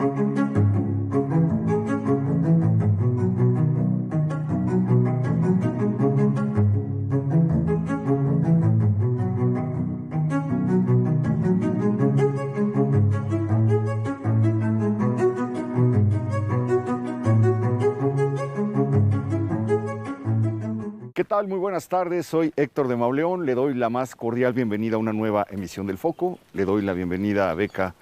¿Qué tal? Muy buenas tardes, soy Héctor de Mauleón, le doy la más cordial bienvenida a una nueva emisión del Foco, le doy la bienvenida a Beca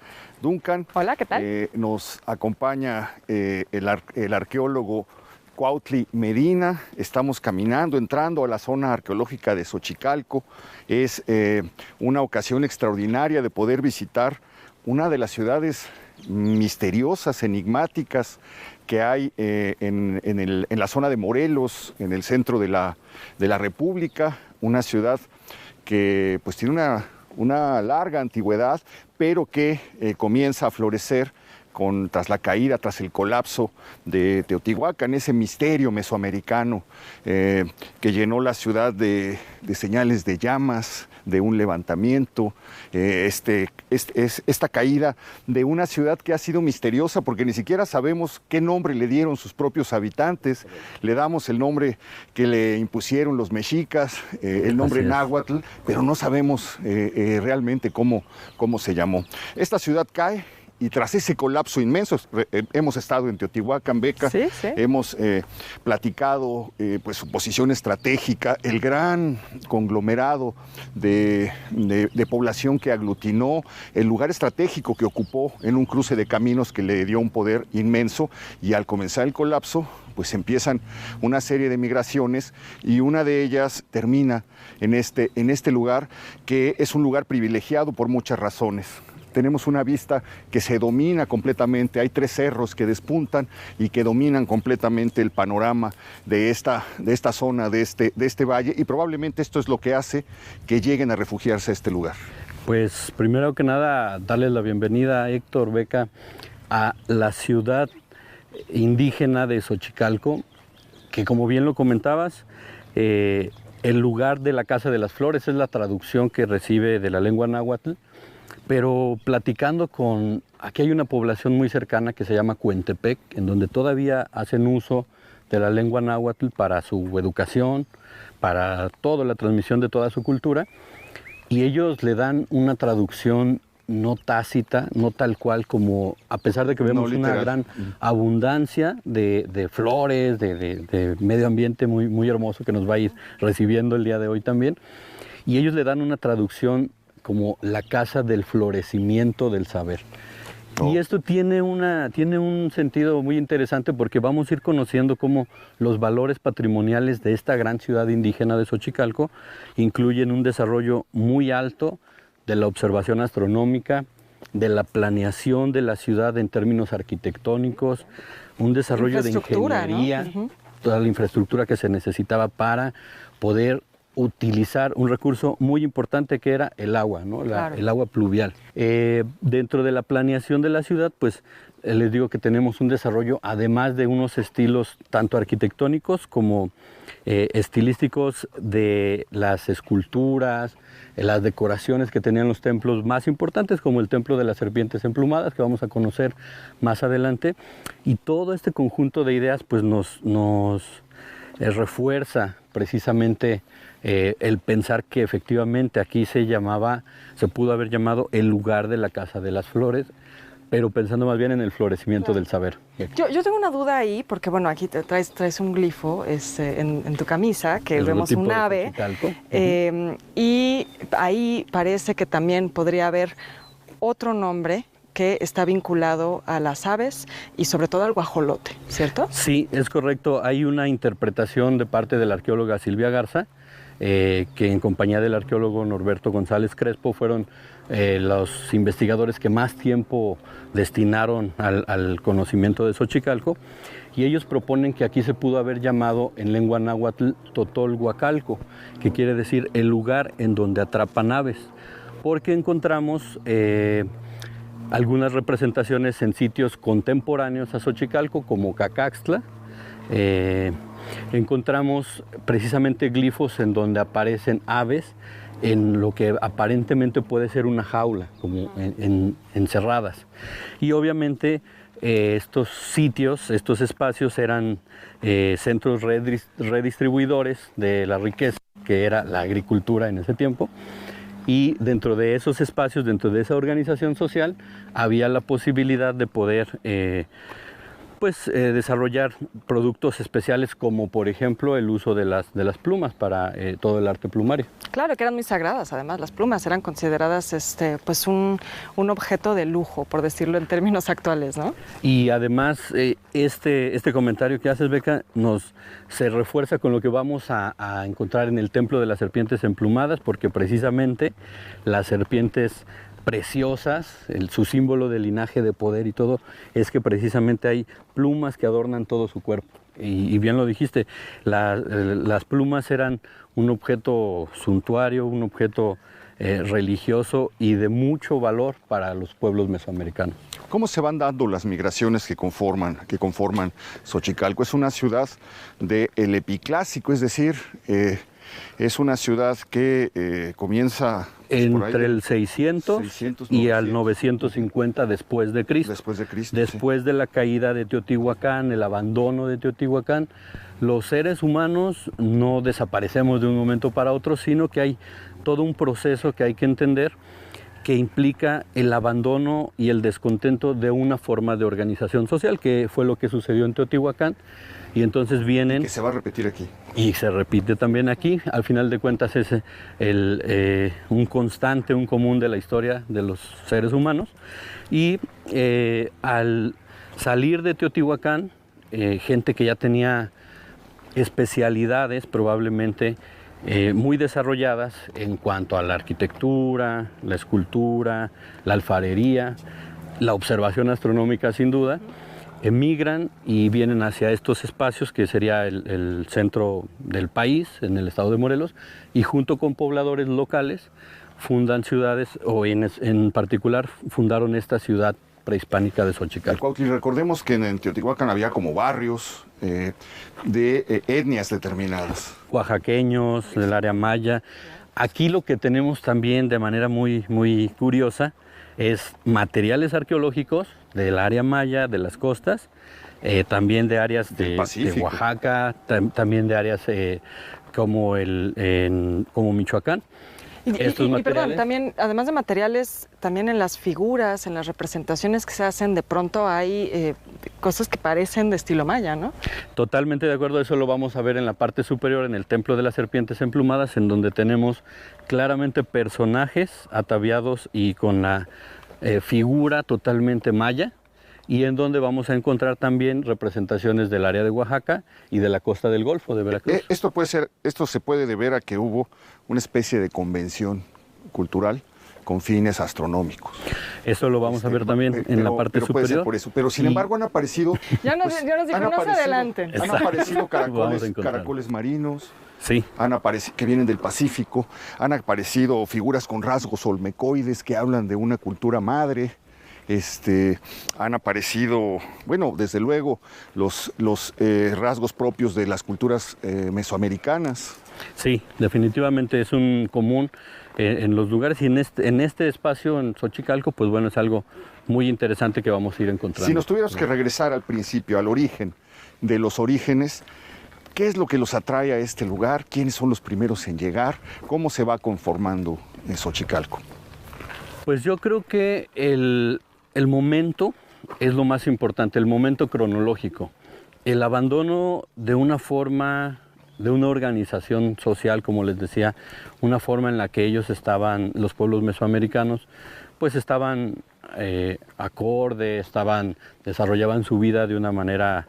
Duncan. Hola, ¿qué tal? Nos acompaña el arqueólogo Cuautli Medina, estamos caminando, entrando a la zona arqueológica de Xochicalco, es una ocasión extraordinaria de poder visitar una de las ciudades misteriosas, enigmáticas que hay en la zona de Morelos, en el centro de la República, una ciudad que pues tiene una larga antigüedad, pero que comienza a florecer tras la caída, tras el colapso de Teotihuacán, ese misterio mesoamericano que llenó la ciudad de señales de llamas, de un levantamiento, esta caída de una ciudad que ha sido misteriosa porque ni siquiera sabemos qué nombre le dieron sus propios habitantes, le damos el nombre que le impusieron los mexicas, el nombre náhuatl, pero no sabemos realmente cómo se llamó. Esta ciudad cae. Y tras ese colapso inmenso, hemos estado en Teotihuacán, Beca, sí. Hemos platicado pues, su posición estratégica, el gran conglomerado de población que aglutinó, el lugar estratégico que ocupó en un cruce de caminos que le dio un poder inmenso, y al comenzar el colapso, pues empiezan una serie de migraciones y una de ellas termina en este lugar, que es un lugar privilegiado por muchas razones. Tenemos una vista que se domina completamente, hay 3 cerros que despuntan y que dominan completamente el panorama de esta zona, de este valle, y probablemente esto es lo que hace que lleguen a refugiarse a este lugar. Pues primero que nada, darles la bienvenida, Héctor, Beca, a la ciudad indígena de Xochicalco, que como bien lo comentabas, el lugar de la Casa de las Flores es la traducción que recibe de la lengua náhuatl. Pero platicando aquí hay una población muy cercana que se llama Cuentepec, en donde todavía hacen uso de la lengua náhuatl para su educación, para la transmisión de toda su cultura, y ellos le dan una traducción no tácita, no tal cual, como a pesar de que vemos una gran abundancia de flores, de medio ambiente muy, muy hermoso que nos va a ir recibiendo el día de hoy también, y ellos le dan una traducción como la casa del florecimiento del saber. Y esto tiene un sentido muy interesante porque vamos a ir conociendo cómo los valores patrimoniales de esta gran ciudad indígena de Xochicalco incluyen un desarrollo muy alto de la observación astronómica, de la planeación de la ciudad en términos arquitectónicos, un desarrollo de ingeniería, ¿no? Toda la infraestructura que se necesitaba para poder utilizar un recurso muy importante que era el agua, ¿no? El agua pluvial. Dentro de la planeación de la ciudad, pues les digo que tenemos un desarrollo, además de unos estilos tanto arquitectónicos como estilísticos de las esculturas, las decoraciones que tenían los templos más importantes, como el Templo de las Serpientes Emplumadas, que vamos a conocer más adelante. Y todo este conjunto de ideas pues nos refuerza precisamente el pensar que efectivamente aquí se pudo haber llamado el lugar de la Casa de las Flores, pero pensando más bien en el florecimiento del saber. Yo tengo una duda ahí, porque bueno, aquí traes un glifo en tu camisa, que vemos un ave, y ahí parece que también podría haber otro nombre que está vinculado a las aves y sobre todo al guajolote, ¿cierto? Sí, es correcto. Hay una interpretación de parte de la arqueóloga Silvia Garza, que en compañía del arqueólogo Norberto González Crespo fueron los investigadores que más tiempo destinaron al conocimiento de Xochicalco, y ellos proponen que aquí se pudo haber llamado en lengua náhuatl Totolhuacalco, que quiere decir el lugar en donde atrapan aves, porque encontramos algunas representaciones en sitios contemporáneos a Xochicalco, como Cacaxtla. Encontramos precisamente glifos en donde aparecen aves en lo que aparentemente puede ser una jaula, como encerradas. Y obviamente estos sitios, estos espacios eran centros redistribuidores de la riqueza, que era la agricultura en ese tiempo. Y dentro de esos espacios, dentro de esa organización social, había la posibilidad de poder desarrollar productos especiales, como por ejemplo el uso de las plumas para todo el arte plumario. Claro, que eran muy sagradas, además las plumas eran consideradas pues un objeto de lujo, por decirlo en términos actuales, ¿no? Y además este comentario que haces, Beca, se refuerza con lo que vamos a encontrar en el Templo de las Serpientes Emplumadas, porque precisamente las serpientes preciosas, su símbolo de linaje, de poder y todo, es que precisamente hay plumas que adornan todo su cuerpo. Y bien lo dijiste, las plumas eran un objeto suntuario, un objeto religioso y de mucho valor para los pueblos mesoamericanos. ¿Cómo se van dando las migraciones que conforman Xochicalco? Es una ciudad del epiclásico, es decir, es una ciudad que comienza entre el 600 y al 950 después de Cristo. Después de la caída de Teotihuacán, el abandono de Teotihuacán, los seres humanos no desaparecemos de un momento para otro, sino que hay todo un proceso que hay que entender, que implica el abandono y el descontento de una forma de organización social, que fue lo que sucedió en Teotihuacán. Y entonces vienen... Que se va a repetir aquí. Y se repite también aquí. Al final de cuentas es un constante, un común de la historia de los seres humanos. Y al salir de Teotihuacán, gente que ya tenía especialidades probablemente muy desarrolladas en cuanto a la arquitectura, la escultura, la alfarería, la observación astronómica sin duda, emigran y vienen hacia estos espacios que sería el centro del país, en el estado de Morelos, y junto con pobladores locales fundan ciudades, o en particular fundaron esta ciudad prehispánica de Xochicalco. Y recordemos que en Teotihuacán había como barrios de etnias determinadas. Oaxaqueños, del área maya. Aquí lo que tenemos también de manera muy, muy curiosa es materiales arqueológicos del área maya, de las costas, también de áreas de Oaxaca, también de áreas como Michoacán. Y perdón, también, además de materiales, también en las figuras, en las representaciones que se hacen, de pronto hay cosas que parecen de estilo maya, ¿no? Totalmente de acuerdo, eso lo vamos a ver en la parte superior, en el Templo de las Serpientes Emplumadas, en donde tenemos claramente personajes ataviados y con la figura totalmente maya, y en donde vamos a encontrar también representaciones del área de Oaxaca y de la costa del Golfo de Veracruz. Esto se puede deber a que hubo una especie de convención cultural con fines astronómicos. Eso lo vamos a ver también en la parte superior. Puede ser por eso, pero sin embargo han aparecido... Ya nos dijo, no se adelanten. Han aparecido caracoles marinos, sí, que vienen del Pacífico, han aparecido figuras con rasgos olmecoides que hablan de una cultura madre. Han aparecido, bueno, desde luego, los rasgos propios de las culturas mesoamericanas. Sí, definitivamente es un común en los lugares, y en este espacio, en Xochicalco, pues bueno, es algo muy interesante que vamos a ir encontrando. Si nos tuviéramos que regresar al principio, al origen de los orígenes, ¿qué es lo que los atrae a este lugar? ¿Quiénes son los primeros en llegar? ¿Cómo se va conformando Xochicalco? Pues yo creo que el momento es lo más importante, el momento cronológico. El abandono de una forma, de una organización social, como les decía, una forma en la que ellos estaban, los pueblos mesoamericanos, pues estaban acorde, desarrollaban su vida de una manera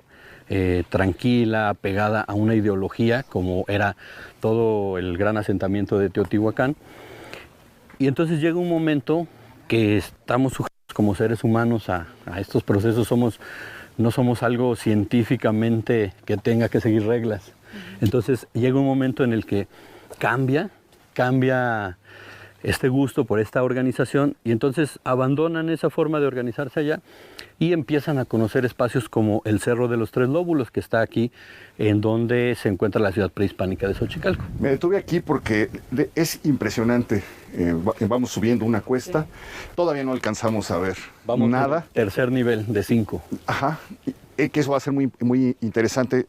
tranquila, apegada a una ideología, como era todo el gran asentamiento de Teotihuacán. Y entonces llega un momento que estamos sujetos como seres humanos a estos procesos, no somos algo científicamente que tenga que seguir reglas. Entonces llega un momento en el que cambia este gusto por esta organización, y entonces abandonan esa forma de organizarse allá y empiezan a conocer espacios como el Cerro de los Tres Lóbulos, que está aquí, en donde se encuentra la ciudad prehispánica de Xochicalco. Me detuve aquí porque es impresionante. Vamos subiendo una cuesta, todavía no alcanzamos a ver nada. Tercer nivel de 5. Ajá, que eso va a ser muy, muy interesante.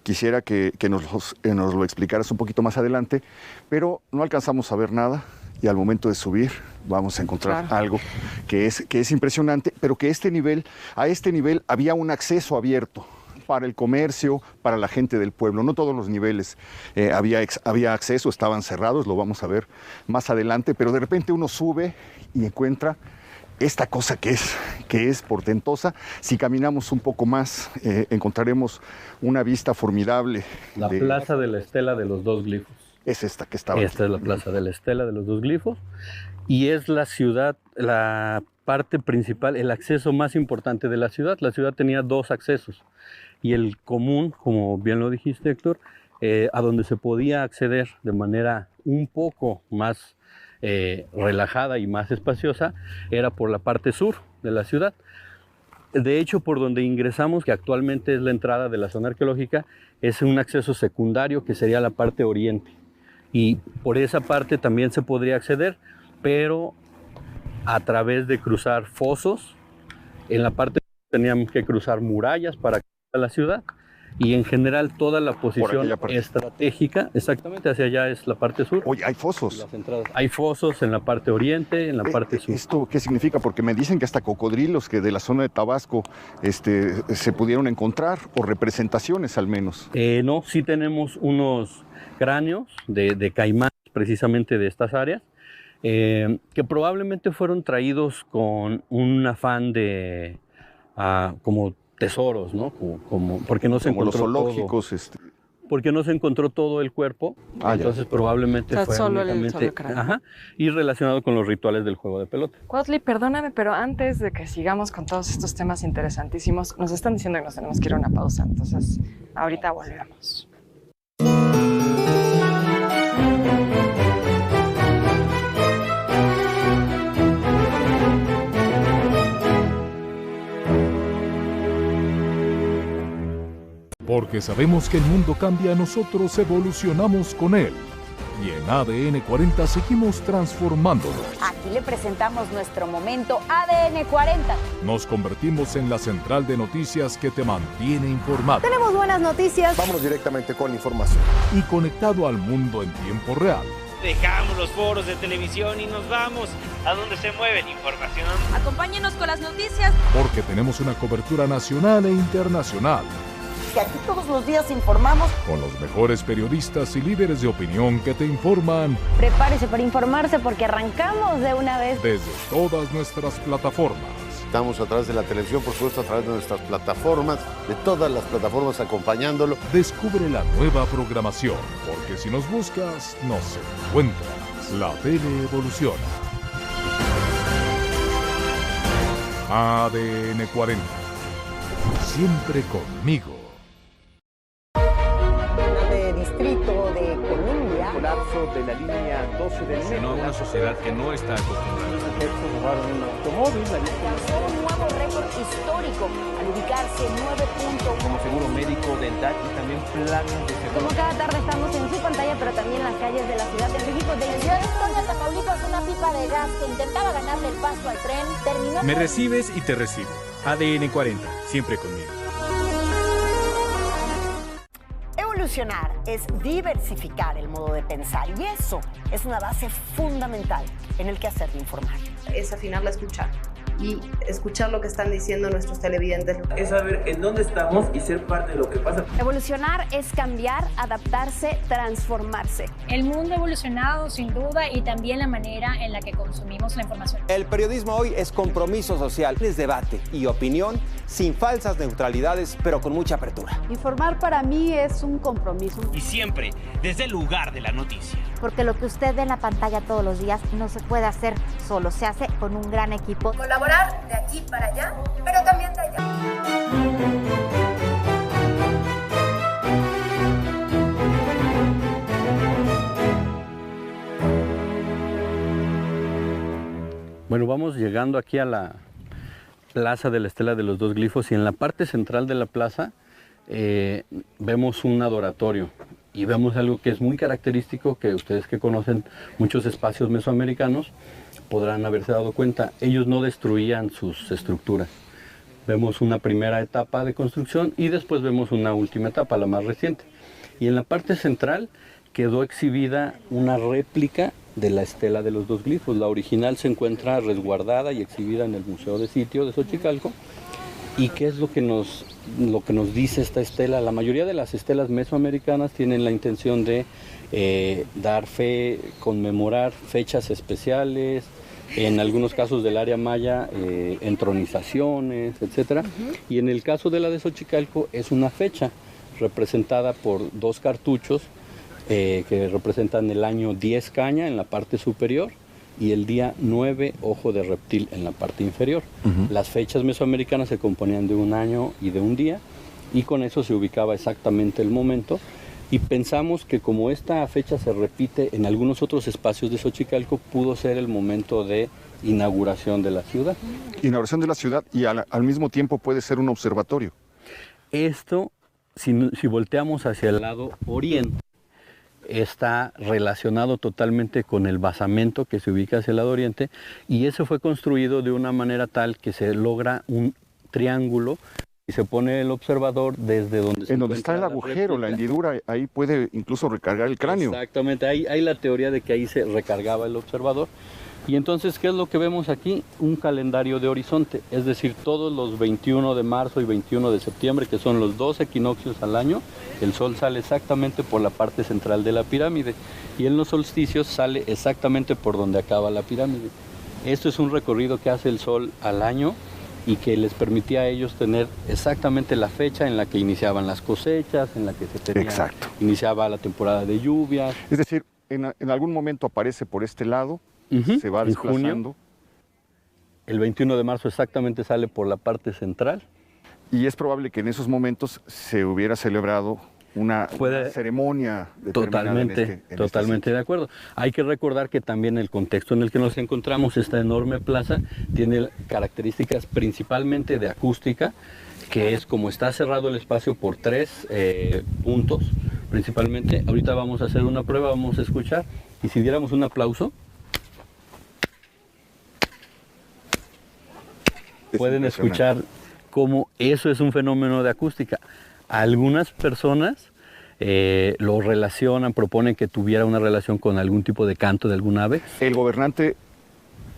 Quisiera que nos lo explicaras un poquito más adelante, pero no alcanzamos a ver nada. Y al momento de subir vamos a encontrar algo que es impresionante, pero que a este nivel había un acceso abierto para el comercio, para la gente del pueblo. No todos los niveles había acceso, estaban cerrados, lo vamos a ver más adelante, pero de repente uno sube y encuentra esta cosa que es portentosa. Si caminamos un poco más, encontraremos una vista formidable. La Plaza de la Estela de los Dos Glifos. Es esta que estaba Esta aquí. Es la Plaza de la Estela de los Dos Glifos y es la ciudad, la parte principal, el acceso más importante de la ciudad. La ciudad tenía 2 accesos y el común, como bien lo dijiste, Héctor, a donde se podía acceder de manera un poco más relajada y más espaciosa era por la parte sur de la ciudad. De hecho, por donde ingresamos, que actualmente es la entrada de la zona arqueológica, es un acceso secundario que sería la parte oriente. Y por esa parte también se podría acceder, pero a través de cruzar fosos. En la parte teníamos que cruzar murallas para acceder a la ciudad. Y en general toda la posición estratégica, exactamente, hacia allá es la parte sur. Oye, hay fosos. Las entradas. Hay fosos en la parte oriente, en la parte sur. ¿Esto qué significa? Porque me dicen que hasta cocodrilos que de la zona de Tabasco se pudieron encontrar, o representaciones al menos. No, sí tenemos unos cráneos de caimanes precisamente de estas áreas, que probablemente fueron traídos con un afán de como tesoros, ¿no? Porque no se como encontró los zoológicos. Porque no se encontró todo el cuerpo, entonces probablemente fue solo únicamente el cráneo. Y relacionado con los rituales del juego de pelota. Cuautli, perdóname, pero antes de que sigamos con todos estos temas interesantísimos, nos están diciendo que nos tenemos que ir a una pausa, entonces ahorita volvemos. Porque sabemos que el mundo cambia, nosotros evolucionamos con él. Y en ADN 40 seguimos transformándonos. Aquí le presentamos nuestro momento ADN 40. Nos convertimos en la central de noticias que te mantiene informado. Tenemos buenas noticias. Vamos directamente con la información. Y conectado al mundo en tiempo real. Dejamos los foros de televisión y nos vamos a donde se mueve la información. Acompáñenos con las noticias. Porque tenemos una cobertura nacional e internacional. Que aquí todos los días informamos. Con los mejores periodistas y líderes de opinión que te informan. Prepárese para informarse porque arrancamos de una vez. Desde todas nuestras plataformas. Estamos a través de la televisión, por supuesto, a través de nuestras plataformas, de todas las plataformas acompañándolo. Descubre la nueva programación, porque si nos buscas, nos encuentras. La tele evoluciona. ADN 40. Siempre conmigo. Distrito de Colombia. Colapso de la línea 12 del metro. No, una sociedad que no está acostumbrada. Se robaron un automóvil. Alcanzó un nuevo récord histórico al ubicarse 9.1. Como seguro médico, dental y también planes de seguro. Como cada tarde estamos en su pantalla, pero también en las calles de la Ciudad de México. De la ciudad de Victoria, Tamaulipas, una pipa de gas que intentaba ganarle el paso al tren terminó. Me recibes y te recibo. ADN 40, siempre conmigo. Evolucionar es diversificar el modo de pensar y eso es una base fundamental en el quehacer de informar. Es afinar la escucha y escuchar lo que están diciendo nuestros televidentes. Es saber en dónde estamos y ser parte de lo que pasa. Evolucionar es cambiar, adaptarse, transformarse. El mundo ha evolucionado sin duda y también la manera en la que consumimos la información. El periodismo hoy es compromiso social, es debate y opinión sin falsas neutralidades, pero con mucha apertura. Informar para mí es un compromiso. Y siempre desde el lugar de la noticia. Porque lo que usted ve en la pantalla todos los días no se puede hacer solo, se hace con un gran equipo. Colaborar de aquí para allá, pero también de allá. Bueno, vamos llegando aquí a plaza de la Estela de los Dos Glifos y en la parte central de la plaza vemos un adoratorio y vemos algo que es muy característico, que ustedes que conocen muchos espacios mesoamericanos podrán haberse dado cuenta. Ellos no destruían sus estructuras. Vemos una primera etapa de construcción y después vemos una última etapa, la más reciente. Y en la parte central quedó exhibida una réplica de la Estela de los Dos Glifos. La original se encuentra resguardada y exhibida en el Museo de Sitio de Xochicalco. ¿Y qué es lo que nos dice esta estela? La mayoría de las estelas mesoamericanas tienen la intención de dar fe, conmemorar fechas especiales, en algunos casos del área maya, entronizaciones, etc. Y en el caso de la de Xochicalco es una fecha representada por dos cartuchos que representan el año 10 caña en la parte superior y el día 9 ojo de reptil en la parte inferior. Las fechas mesoamericanas se componían de un año y de un día y con eso se ubicaba exactamente el momento y pensamos que como esta fecha se repite en algunos otros espacios de Xochicalco, pudo ser el momento de inauguración de la ciudad. Inauguración de la ciudad y al mismo tiempo puede ser un observatorio. Esto, si volteamos hacia el lado oriente, está relacionado totalmente con el basamento que se ubica hacia el lado oriente y eso fue construido de una manera tal que se logra un triángulo y se pone el observador desde donde en donde está el agujero, la hendidura, ahí puede incluso recargar el cráneo. Exactamente, hay la teoría de que ahí se recargaba el observador. Y entonces, ¿qué es lo que vemos aquí? Un calendario de horizonte, es decir, todos los 21 de marzo y 21 de septiembre, que son los 2 equinoccios al año, el sol sale exactamente por la parte central de la pirámide y en los solsticios sale exactamente por donde acaba la pirámide. Esto es un recorrido que hace el sol al año y que les permitía a ellos tener exactamente la fecha en la que iniciaban las cosechas, en la que iniciaba la temporada de lluvias. Es decir, en algún momento aparece por este lado, se va desplazando. Junio, el 21 de marzo exactamente sale por la parte central. Y es probable que en esos momentos se hubiera celebrado una ceremonia totalmente de acuerdo. Hay que recordar que también el contexto en el que nos encontramos, esta enorme plaza, tiene características principalmente de acústica, que es como está cerrado el espacio por 3 puntos, principalmente. Ahorita vamos a hacer una prueba, vamos a escuchar, y si diéramos un aplauso, pueden escuchar cómo eso es un fenómeno de acústica. Algunas personas lo relacionan, proponen que tuviera una relación con algún tipo de canto de algún ave. El gobernante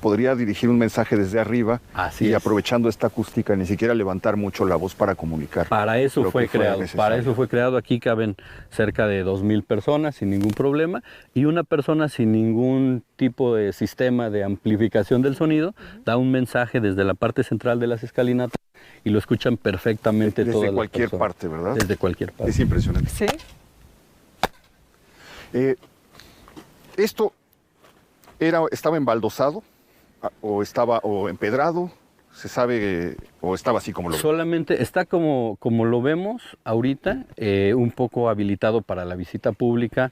podría dirigir un mensaje desde arriba aprovechando esta acústica, ni siquiera levantar mucho la voz para comunicar. Para eso fue creado. Aquí caben cerca de 2,000 personas sin ningún problema y una persona sin ningún tipo de sistema de amplificación del sonido da un mensaje desde la parte central de las escalinatas y lo escuchan perfectamente todas las personas. Desde cualquier parte, ¿verdad? Desde cualquier parte. Es impresionante. Sí. Esto estaba embaldosado o empedrado, se sabe, o estaba así como lo vemos. Solamente está como lo vemos ahorita, un poco habilitado para la visita pública,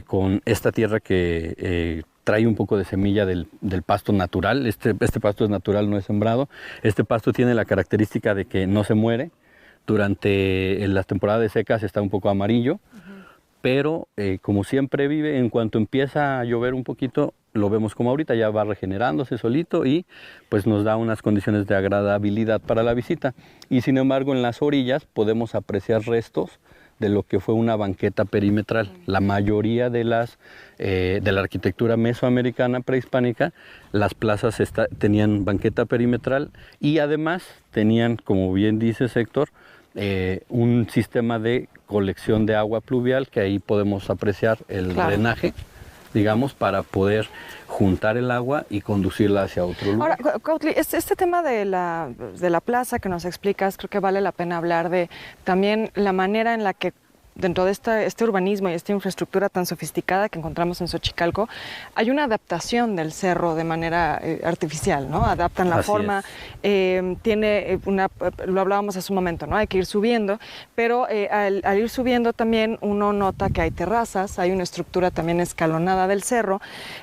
con esta tierra que trae un poco de semilla del pasto natural. Este pasto es natural, no es sembrado. Este pasto tiene la característica de que no se muere. Durante las temporadas de secas está un poco amarillo, pero como siempre vive, en cuanto empieza a llover un poquito, lo vemos como ahorita, ya va regenerándose solito y pues nos da unas condiciones de agradabilidad para la visita. Y sin embargo, en las orillas podemos apreciar restos de lo que fue una banqueta perimetral. La mayoría de la arquitectura mesoamericana prehispánica, las plazas tenían banqueta perimetral y además tenían, como bien dice Héctor, un sistema de colección de agua pluvial, que ahí podemos apreciar el drenaje, digamos, para poder juntar el agua y conducirla hacia otro lugar. Ahora, Cuautli, este tema de la plaza que nos explicas, creo que vale la pena hablar de también la manera en la que dentro de este urbanismo y esta infraestructura tan sofisticada que encontramos en Xochicalco, hay una adaptación del cerro de manera artificial, ¿no? Adaptan la forma, lo hablábamos hace un momento, ¿no? Hay que ir subiendo, pero al ir subiendo también uno nota que hay terrazas, hay una estructura también escalonada del cerro,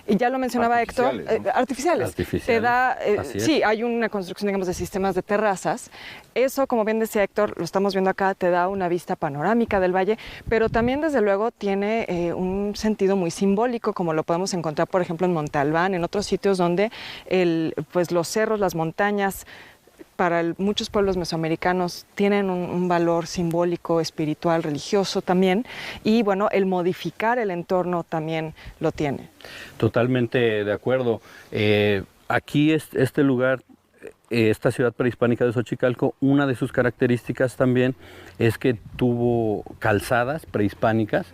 y ya lo mencionaba Héctor, ¿no? Artificiales. Te da, sí, hay una construcción, digamos, de sistemas de terrazas. Eso, como bien decía Héctor, lo estamos viendo acá, te da una vista panorámica del valle, pero también, desde luego, tiene un sentido muy simbólico, como lo podemos encontrar, por ejemplo, en Monte Albán, en otros sitios donde pues los cerros, las montañas, para muchos pueblos mesoamericanos tienen un valor simbólico, espiritual, religioso también, y bueno, el modificar el entorno también lo tiene. Totalmente de acuerdo. Aquí este lugar, esta ciudad prehispánica de Xochicalco, una de sus características también es que tuvo calzadas prehispánicas,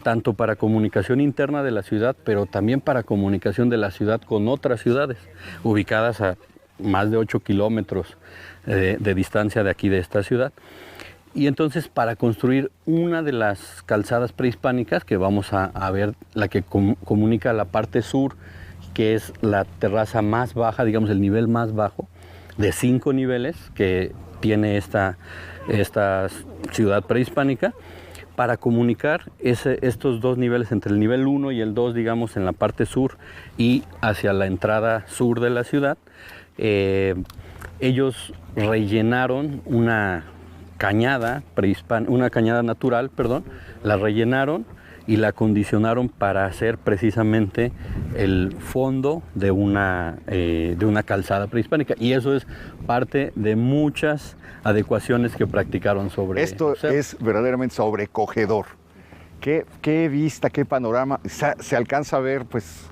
tanto para comunicación interna de la ciudad, pero también para comunicación de la ciudad con otras ciudades, ubicadas a más de 8 kilómetros de distancia de aquí de esta ciudad. Y entonces, para construir una de las calzadas prehispánicas, que vamos a ver, la que comunica la parte sur, que es la terraza más baja, digamos el nivel más bajo, de 5 niveles que tiene esta ciudad prehispánica, para comunicar estos dos niveles, entre el nivel 1 y el 2, digamos, en la parte sur y hacia la entrada sur de la ciudad. Ellos rellenaron una cañada natural, la rellenaron y la acondicionaron para hacer precisamente el fondo de una calzada prehispánica. Y eso es parte de muchas adecuaciones que practicaron sobre... Esto es verdaderamente sobrecogedor. Qué vista, qué panorama. Se alcanza a ver, pues,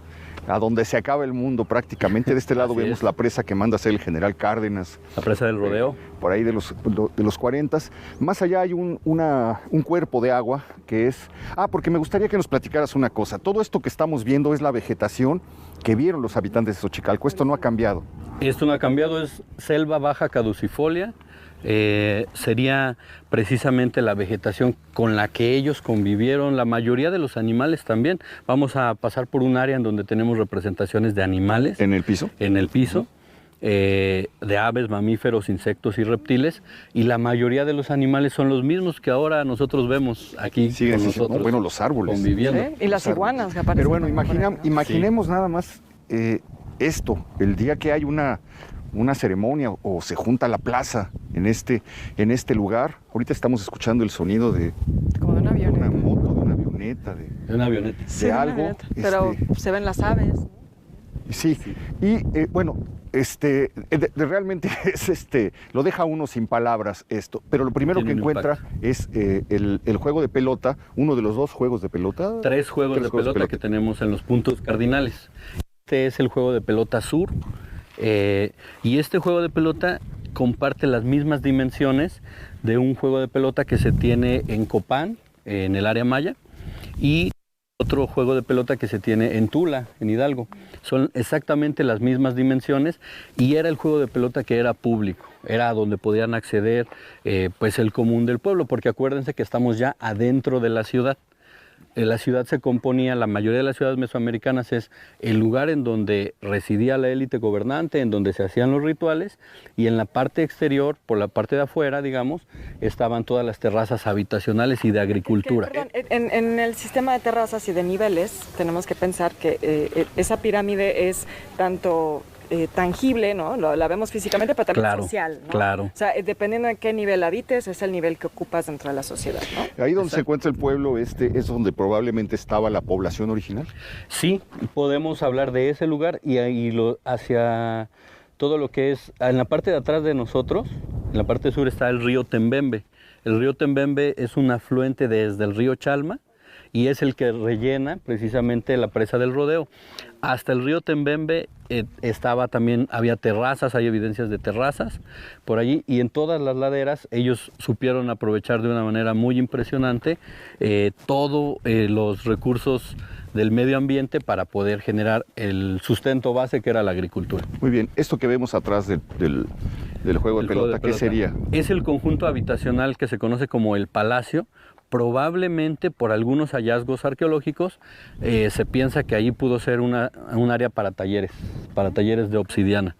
a donde se acaba el mundo prácticamente. De este lado vemos la presa que manda hacer el general Cárdenas. La presa del Rodeo. Por ahí de los 40s. Más allá hay un cuerpo de agua que es... porque me gustaría que nos platicaras una cosa. Todo esto que estamos viendo es la vegetación que vieron los habitantes de Xochicalco. Esto no ha cambiado. Esto no ha cambiado, es selva baja caducifolia. Sería precisamente la vegetación con la que ellos convivieron, la mayoría de los animales también. Vamos a pasar por un área en donde tenemos representaciones de animales. ¿En el piso? En el piso, de aves, mamíferos, insectos y reptiles, y la mayoría de los animales son los mismos que ahora nosotros vemos aquí con nosotros. Bueno, los árboles. Conviviendo. ¿Sí? Y las iguanas que aparecen. Pero bueno, imaginemos nada más esto, el día que hay una ceremonia o se junta la plaza en este lugar. Ahorita estamos escuchando el sonido de... Como de una avioneta. De una moto, de una avioneta. De una avioneta. Sí, de algo. Avioneta. Pero se ven las aves. Sí. Y bueno, realmente es lo deja uno sin palabras esto. Pero lo primero que encuentra es el juego de pelota, uno de los dos juegos de pelota. Tres juegos de pelota que tenemos en los puntos cardinales. Este es el juego de pelota sur. Y este juego de pelota comparte las mismas dimensiones de un juego de pelota que se tiene en Copán, en el área maya, y otro juego de pelota que se tiene en Tula, en Hidalgo. Son exactamente las mismas dimensiones y era el juego de pelota que era público, era donde podían acceder pues el común del pueblo, porque acuérdense que estamos ya adentro de la ciudad. La ciudad se componía, la mayoría de las ciudades mesoamericanas es el lugar en donde residía la élite gobernante, en donde se hacían los rituales, y en la parte exterior, por la parte de afuera, digamos, estaban todas las terrazas habitacionales y de agricultura. Perdón, en el sistema de terrazas y de niveles tenemos que pensar que esa pirámide es tanto... tangible, ¿no? La vemos físicamente, pero también social, ¿no? Claro. O sea, dependiendo de qué nivel habites, es el nivel que ocupas dentro de la sociedad, ¿no? Ahí donde se encuentra el pueblo, es donde probablemente estaba la población original. Sí, podemos hablar de ese lugar y hacia todo lo que es, en la parte de atrás de nosotros, en la parte sur está el río Tembembe. El río Tembembe es un afluente desde el río Chalma y es el que rellena precisamente la presa del Rodeo. Hasta el río Tembembe había terrazas, hay evidencias de terrazas por allí, y en todas las laderas ellos supieron aprovechar de una manera muy impresionante todos los recursos del medio ambiente para poder generar el sustento base que era la agricultura. Muy bien, esto que vemos atrás del del juego de pelota, ¿qué sería? Es el conjunto habitacional que se conoce como el Palacio. Probablemente por algunos hallazgos arqueológicos se piensa que allí pudo ser un área para talleres de obsidiana.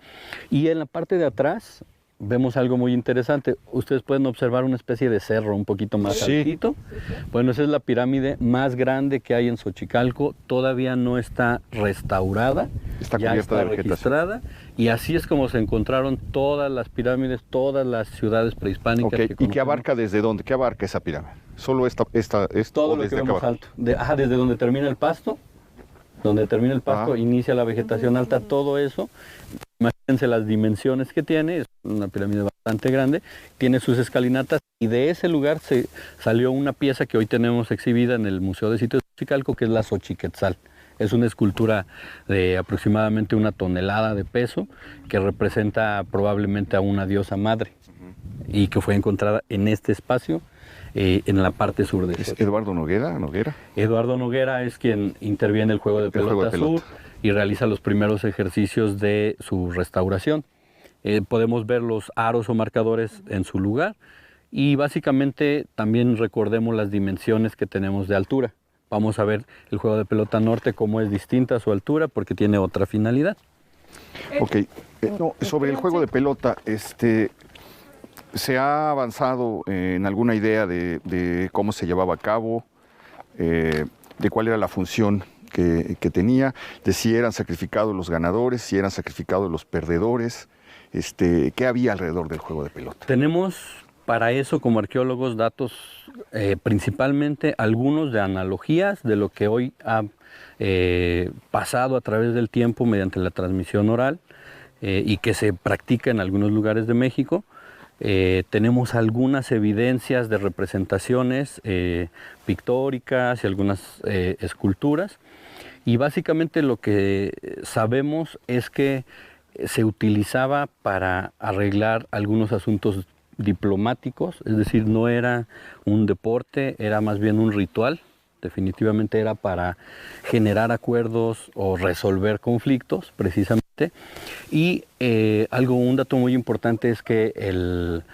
Y en la parte de atrás vemos algo muy interesante. Ustedes pueden observar una especie de cerro un poquito más altito. Bueno, esa es la pirámide más grande que hay en Xochicalco. Todavía no está restaurada, ya está registrada. Y así es como se encontraron todas las pirámides, todas las ciudades prehispánicas. ¿Y qué abarca desde dónde? ¿Qué abarca esa pirámide? ¿Solo esta todo lo que vemos alto. Desde donde termina el pasto. Donde termina el pasto, inicia la vegetación alta, todo eso. Imagínense las dimensiones que tiene, es una pirámide bastante grande, tiene sus escalinatas y de ese lugar se salió una pieza que hoy tenemos exhibida en el Museo de Sitios de Xochicalco, que es la Xochiquetzal. Es una escultura de aproximadamente 1 tonelada de peso que representa probablemente a una diosa madre y que fue encontrada en este espacio. En la parte sur de ¿Es Eduardo Noguera? Eduardo Noguera es quien interviene en el juego de pelota sur y realiza los primeros ejercicios de su restauración. Podemos ver los aros o marcadores en su lugar y básicamente también recordemos las dimensiones que tenemos de altura. Vamos a ver el juego de pelota norte cómo es distinta a su altura porque tiene otra finalidad. Ok, sobre el juego de pelota, ¿se ha avanzado en alguna idea de cómo se llevaba a cabo, de cuál era la función que tenía, de si eran sacrificados los ganadores, si eran sacrificados los perdedores? ¿Qué había alrededor del juego de pelota? Tenemos para eso como arqueólogos datos principalmente algunos de analogías de lo que hoy ha pasado a través del tiempo mediante la transmisión oral y que se practica en algunos lugares de México. Tenemos algunas evidencias de representaciones pictóricas y algunas esculturas y básicamente lo que sabemos es que se utilizaba para arreglar algunos asuntos diplomáticos, es decir, no era un deporte, era más bien un ritual. Definitivamente era para generar acuerdos o resolver conflictos, precisamente. Y un dato muy importante es que el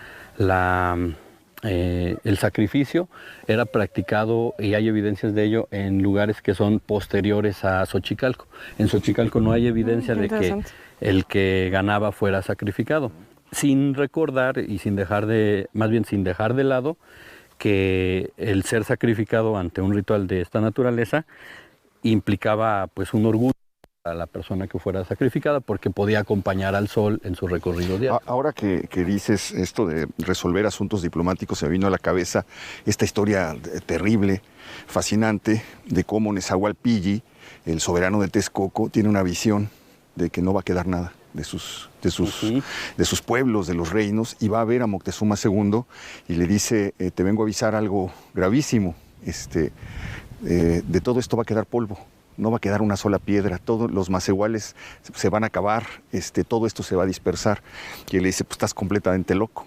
sacrificio era practicado, y hay evidencias de ello, en lugares que son posteriores a Xochicalco. En Xochicalco no hay evidencia de que el que ganaba fuera sacrificado. Sin recordar y sin dejar de lado que el ser sacrificado ante un ritual de esta naturaleza implicaba pues un orgullo a la persona que fuera sacrificada porque podía acompañar al sol en su recorrido diario. Ahora que dices esto de resolver asuntos diplomáticos, se me vino a la cabeza esta historia terrible, fascinante, de cómo Nezahualpilli, el soberano de Texcoco, tiene una visión de que no va a quedar nada de sus pueblos, de los reinos, y va a ver a Moctezuma II y le dice, te vengo a avisar algo gravísimo, de todo esto va a quedar polvo, no va a quedar una sola piedra, todos los macehuales se van a acabar, todo esto se va a dispersar. Y él le dice, pues estás completamente loco.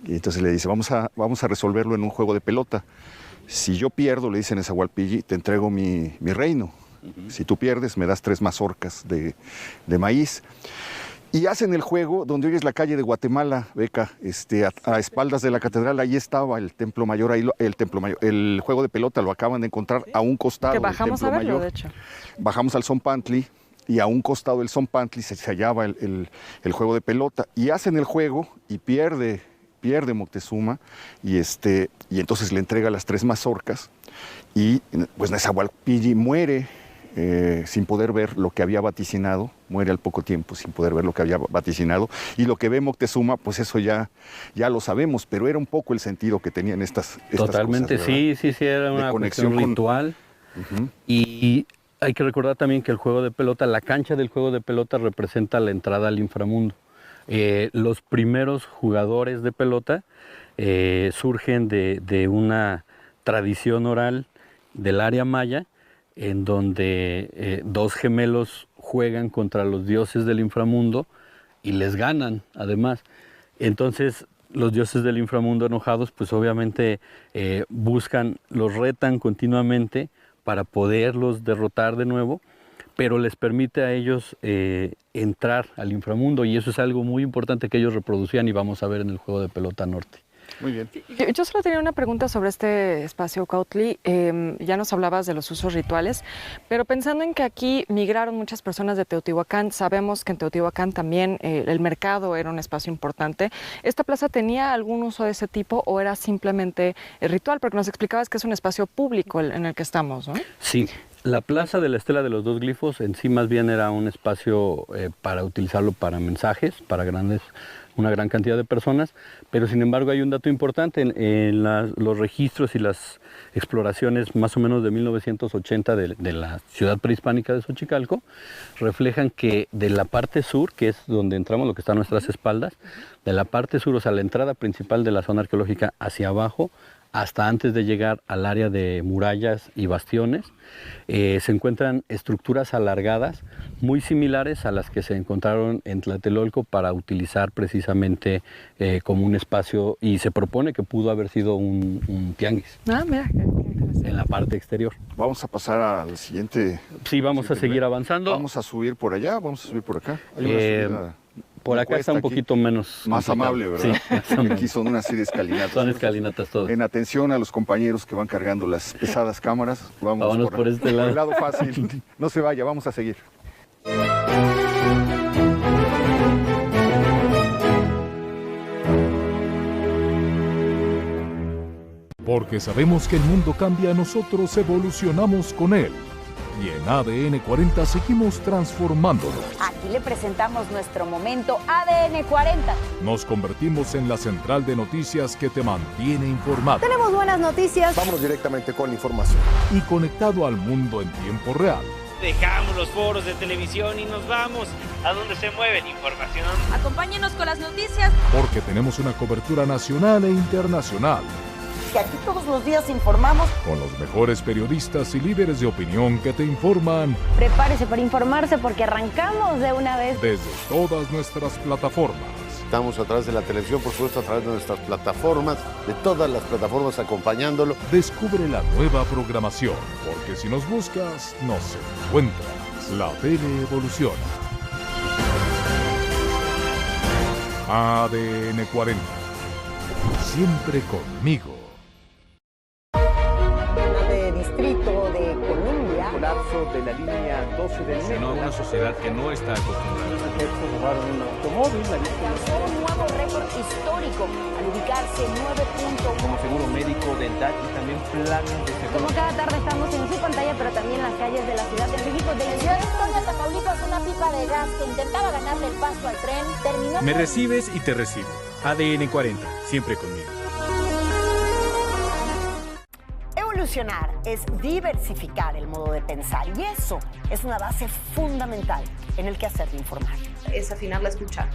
Y entonces le dice, vamos a resolverlo en un juego de pelota. Si yo pierdo, le dice Nezahualpilli, te entrego mi reino. Si tú pierdes, me das 3 mazorcas de maíz. Y hacen el juego donde hoy es la calle de Guatemala, Beca, a espaldas de la catedral, ahí estaba el Templo Mayor, el juego de pelota lo acaban de encontrar a un costado del Templo Mayor. Que bajamos a verlo, de hecho. Bajamos al Zompantli y a un costado del Zompantli se hallaba el juego de pelota. Y hacen el juego y pierde Moctezuma y entonces le entrega las 3 mazorcas y pues Nezahualpilli muere sin poder ver lo que había vaticinado, muere al poco tiempo sin poder ver lo que había vaticinado, y lo que ve Moctezuma, pues eso ya lo sabemos, pero era un poco el sentido que tenían estas Totalmente, cosas, sí, era una conexión ritual. Y hay que recordar también que el juego de pelota, la cancha del juego de pelota representa la entrada al inframundo. Los primeros jugadores de pelota surgen de una tradición oral del área maya, en donde 2 gemelos juegan contra los dioses del inframundo y les ganan, además. Entonces, los dioses del inframundo enojados, pues obviamente los retan continuamente para poderlos derrotar de nuevo, pero les permite a ellos entrar al inframundo, y eso es algo muy importante que ellos reproducían y vamos a ver en el juego de pelota norte. Muy bien. Yo solo tenía una pregunta sobre este espacio, Cuautli. Ya nos hablabas de los usos rituales, pero pensando en que aquí migraron muchas personas de Teotihuacán, sabemos que en Teotihuacán también el mercado era un espacio importante. ¿Esta plaza tenía algún uso de ese tipo o era simplemente ritual? Porque nos explicabas que es un espacio público en el que estamos, ¿no? Sí. La Plaza de la Estela de los Dos Glifos en sí más bien era un espacio para utilizarlo para mensajes, para una gran cantidad de personas, pero sin embargo hay un dato importante en los registros y las exploraciones más o menos de 1980 de la ciudad prehispánica de Xochicalco, reflejan que de la parte sur, que es donde entramos, lo que está a nuestras espaldas, de la parte sur, o sea, la entrada principal de la zona arqueológica hacia abajo, hasta antes de llegar al área de murallas y bastiones, se encuentran estructuras alargadas muy similares a las que se encontraron en Tlatelolco para utilizar precisamente como un espacio, y se propone que pudo haber sido un tianguis. Ah, mira, qué interesante. En la parte exterior. Vamos a pasar al siguiente. Sí, vamos a seguir avanzando. Vamos a subir por allá, vamos a subir por acá. Por acá está un poquito menos amable, ¿verdad? Sí, aquí son una serie de escalinatas. Son escalinatas todas. En atención a los compañeros que van cargando las pesadas cámaras, vámonos por este lado. Por el lado fácil. No se vaya, vamos a seguir. Porque sabemos que el mundo cambia, nosotros evolucionamos con él. Y en ADN 40 seguimos transformándolo. Aquí le presentamos nuestro momento ADN 40. Nos convertimos en la central de noticias que te mantiene informado. Tenemos buenas noticias. Vamos directamente con la información. Y conectado al mundo en tiempo real. Dejamos los foros de televisión y nos vamos a donde se mueve la información. Acompáñenos con las noticias. Porque tenemos una cobertura nacional e internacional. Que aquí todos los días informamos. Con los mejores periodistas y líderes de opinión que te informan. Prepárese para informarse porque arrancamos de una vez. Desde todas nuestras plataformas. Estamos a través de la televisión, por supuesto, a través de nuestras plataformas, de todas las plataformas acompañándolo. Descubre la nueva programación, porque si nos buscas, nos encuentras. La tele evoluciona. ADN 40. Siempre conmigo. Distrito de Columbia. Colapso de la línea 12 del metro. Una sociedad que no está acostumbrada. Los sujetos robaron un automóvil. Alcanzó un nuevo récord histórico al ubicarse 9.1. Como seguro médico, dental y también planes de seguro. Como cada tarde estamos en su pantalla, pero también en las calles de la Ciudad de México. De la ciudad de Victoria, Tamaulipas, una pipa de gas que intentaba ganarle el paso al tren terminó. Me recibes y te recibo. ADN 40, siempre conmigo. Evolucionar es diversificar el modo de pensar y eso es una base fundamental en el quehacer de informar. Es afinar la escucha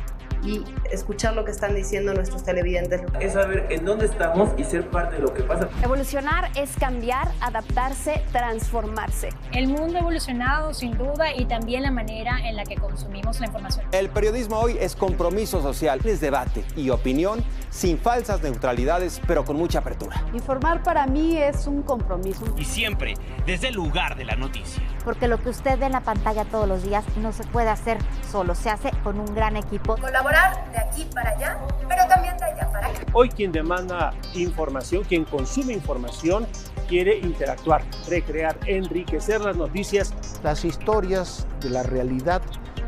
y escuchar lo que están diciendo nuestros televidentes. Es saber en dónde estamos y ser parte de lo que pasa. Evolucionar es cambiar, adaptarse, transformarse. El mundo ha evolucionado sin duda y también la manera en la que consumimos la información. El periodismo hoy es compromiso social, es debate y opinión sin falsas neutralidades, pero con mucha apertura. Informar para mí es un compromiso. Y siempre desde el lugar de la noticia. Porque lo que usted ve en la pantalla todos los días no se puede hacer solo, se hace con un gran equipo. Colaborar de aquí para allá, pero también de allá para acá. Hoy quien demanda información, quien consume información, quiere interactuar, recrear, enriquecer las noticias. Las historias de la realidad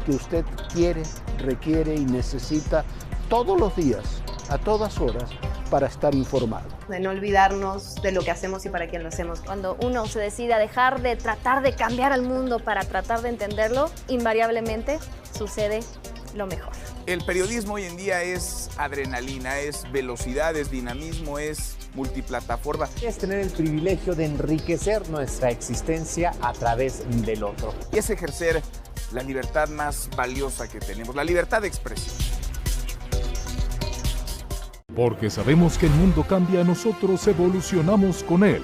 que usted quiere, requiere y necesita todos los días, a todas horas, para estar informado. De no olvidarnos de lo que hacemos y para quién lo hacemos. Cuando uno se decide a dejar de tratar de cambiar al mundo para tratar de entenderlo, invariablemente sucede lo mejor. El periodismo hoy en día es adrenalina, es velocidad, es dinamismo, es multiplataforma. Es tener el privilegio de enriquecer nuestra existencia a través del otro. Y es ejercer la libertad más valiosa que tenemos, la libertad de expresión. Porque sabemos que el mundo cambia, nosotros evolucionamos con él.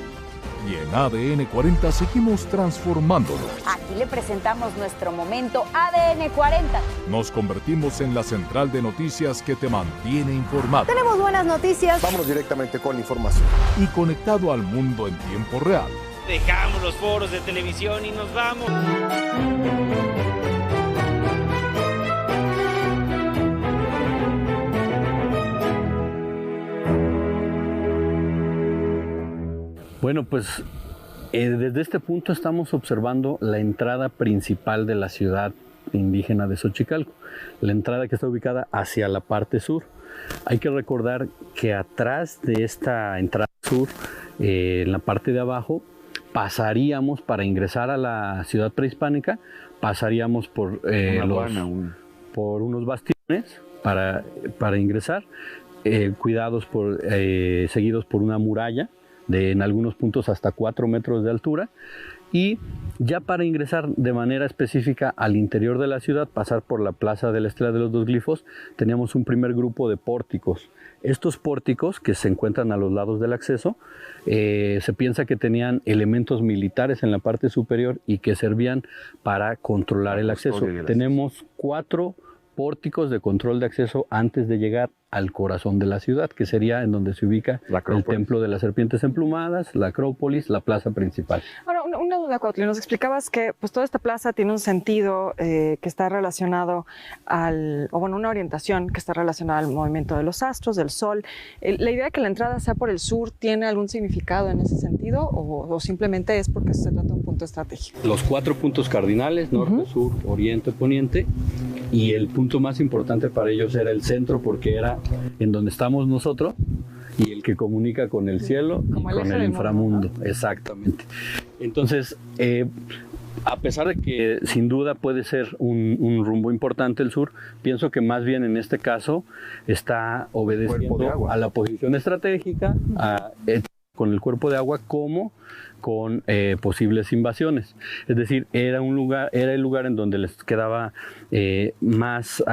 Y en ADN 40 seguimos transformándolo. Aquí le presentamos nuestro momento ADN 40. Nos convertimos en la central de noticias que te mantiene informado. Tenemos buenas noticias. Vamos directamente con la información. Y conectado al mundo en tiempo real. Dejamos los foros de televisión y nos vamos. Bueno, pues desde este punto estamos observando la entrada principal de la ciudad indígena de Xochicalco, la entrada que está ubicada hacia la parte sur. Hay que recordar que atrás de esta entrada sur, en la parte de abajo, pasaríamos para ingresar a la ciudad prehispánica, pasaríamos por, por unos bastiones para ingresar, seguidos por una muralla de en algunos puntos hasta 4 metros de altura, y ya para ingresar de manera específica al interior de la ciudad, pasar por la Plaza de la Estela de los Dos Glifos, teníamos un primer grupo de pórticos. Estos pórticos, que se encuentran a los lados del acceso, se piensa que tenían elementos militares en la parte superior y que servían para controlar el acceso. Tenemos 4 pórticos de control de acceso antes de llegar al corazón de la ciudad, que sería en donde se ubica el Templo de las Serpientes Emplumadas, la Acrópolis, la plaza principal. Ahora, una duda, Cuautli, nos explicabas que pues toda esta plaza tiene un sentido que está relacionado una orientación que está relacionada al movimiento de los astros, del sol. ¿La idea de que la entrada sea por el sur tiene algún significado en ese sentido o simplemente es porque se trata de un punto estratégico? Los 4 puntos cardinales, norte, sur, oriente, poniente, y el punto más importante para ellos era el centro, porque era en donde estamos nosotros y el que comunica con el cielo y con el inframundo, ¿no? Exactamente. Entonces, a pesar de que sin duda puede ser un rumbo importante el sur, pienso que más bien en este caso está obedeciendo a la posición estratégica, con el cuerpo de agua como con posibles invasiones. Es decir, era el lugar en donde les quedaba más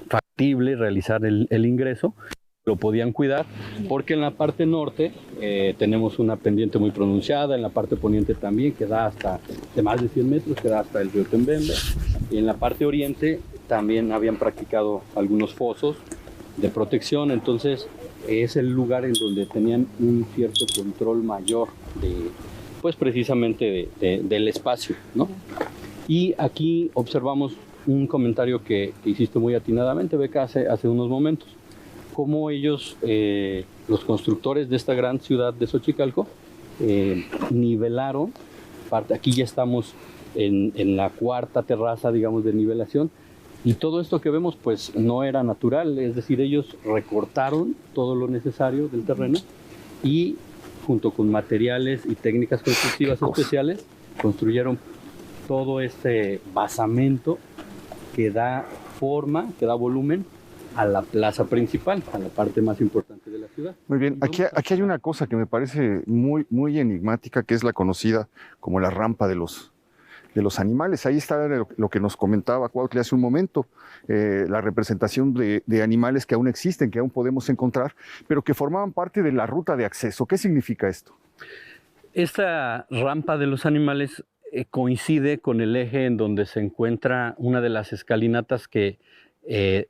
factible realizar el ingreso. Lo podían cuidar porque en la parte norte tenemos una pendiente muy pronunciada, en la parte poniente también, que da hasta de más de 100 metros, que da hasta el río Tembembe, y en la parte oriente también habían practicado algunos fosos de protección. Entonces es el lugar en donde tenían un cierto control mayor pues precisamente del espacio, ¿no? Y aquí observamos un comentario que hiciste muy atinadamente, Beca, hace unos momentos, cómo ellos, los constructores de esta gran ciudad de Xochicalco, nivelaron, aquí ya estamos en la 4ª terraza, digamos, de nivelación, y todo esto que vemos pues no era natural, es decir, ellos recortaron todo lo necesario del terreno y junto con materiales y técnicas constructivas especiales construyeron todo este basamento que da forma, que da volumen a la plaza principal, a la parte más importante de la ciudad. Muy bien, aquí hay una cosa que me parece muy, muy enigmática, que es la conocida como la rampa de los animales. Ahí está lo que nos comentaba Cuautli hace un momento, la representación de animales que aún existen, que aún podemos encontrar, pero que formaban parte de la ruta de acceso. ¿Qué significa esto? Esta rampa de los animales coincide con el eje en donde se encuentra una de las escalinatas que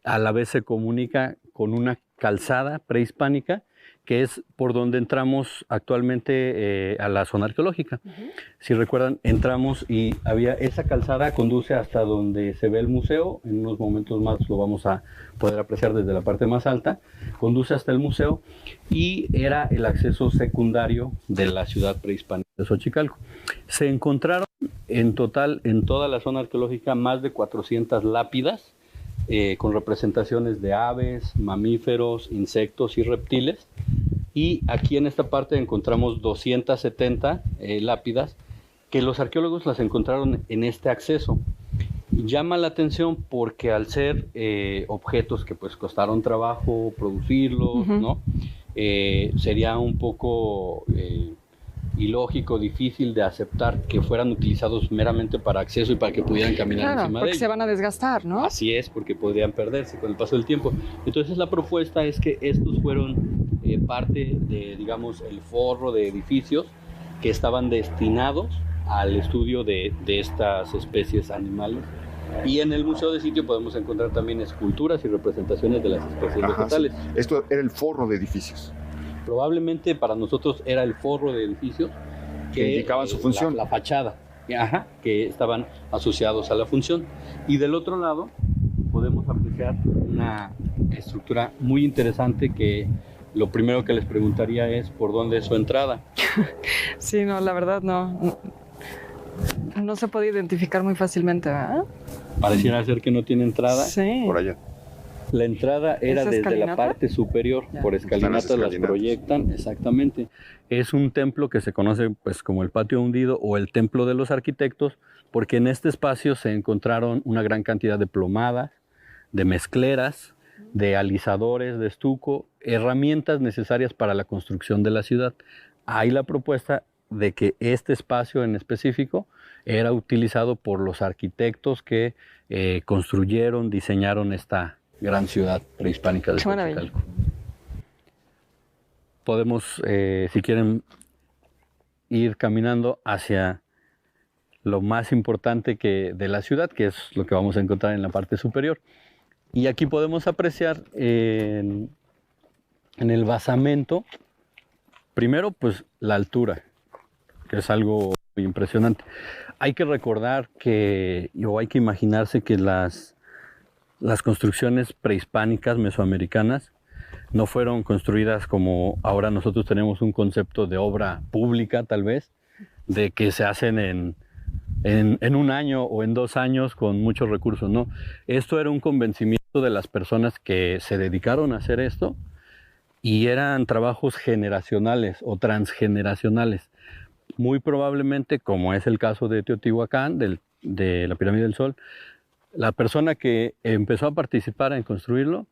a la vez se comunica con una calzada prehispánica, que es por donde entramos actualmente a la zona arqueológica. Si recuerdan, entramos y esa calzada conduce hasta donde se ve el museo. En unos momentos más lo vamos a poder apreciar desde la parte más alta. Conduce hasta el museo y era el acceso secundario de la ciudad prehispánica de Xochicalco. Se encontraron en total en toda la zona arqueológica más de 400 lápidas con representaciones de aves, mamíferos, insectos y reptiles. Y aquí en esta parte encontramos 270 lápidas que los arqueólogos las encontraron en este acceso. Llama la atención porque al ser objetos que pues costaron trabajo producirlos, ¿no? Sería un poco ilógico, difícil de aceptar que fueran utilizados meramente para acceso y para que pudieran caminar encima de ellos. Porque se van a desgastar, ¿no? Así es, porque podrían perderse con el paso del tiempo. Entonces la propuesta es que estos fueron parte de, digamos, el forro de edificios que estaban destinados al estudio de estas especies animales. Y en el Museo de Sitio podemos encontrar también esculturas y representaciones de las especies vegetales. Esto era el forro de edificios. Probablemente para nosotros era el forro de edificios, que indicaban su función. La fachada, que estaban asociados a la función. Y del otro lado podemos apreciar una estructura muy interesante que lo primero que les preguntaría es por dónde es su entrada. Sí, no, la verdad no se puede identificar muy fácilmente, ¿verdad? Pareciera ser que no tiene entrada. Sí. Por allá. La entrada era desde la parte superior, por escalinatas las proyectan, exactamente. Es un templo que se conoce pues como el patio hundido o el templo de los arquitectos, porque en este espacio se encontraron una gran cantidad de plomadas, de mezcleras, de alisadores de estuco, herramientas necesarias para la construcción de la ciudad. Hay la propuesta de que este espacio en específico era utilizado por los arquitectos que construyeron, diseñaron esta gran ciudad prehispánica de Xochicalco. Podemos, si quieren, ir caminando hacia lo más importante de la ciudad, que es lo que vamos a encontrar en la parte superior. Y aquí podemos apreciar en el basamento, primero, pues la altura, que es algo impresionante. Hay que recordar o hay que imaginarse que las construcciones prehispánicas mesoamericanas no fueron construidas como ahora nosotros tenemos un concepto de obra pública, tal vez, de que se hacen en un año o en 2 años con muchos recursos, ¿no? Esto era un convencimiento de las personas que se dedicaron a hacer esto y eran trabajos generacionales o transgeneracionales. Muy probablemente, como es el caso de Teotihuacán, de la Pirámide del Sol, la persona que empezó a participar en construirlo,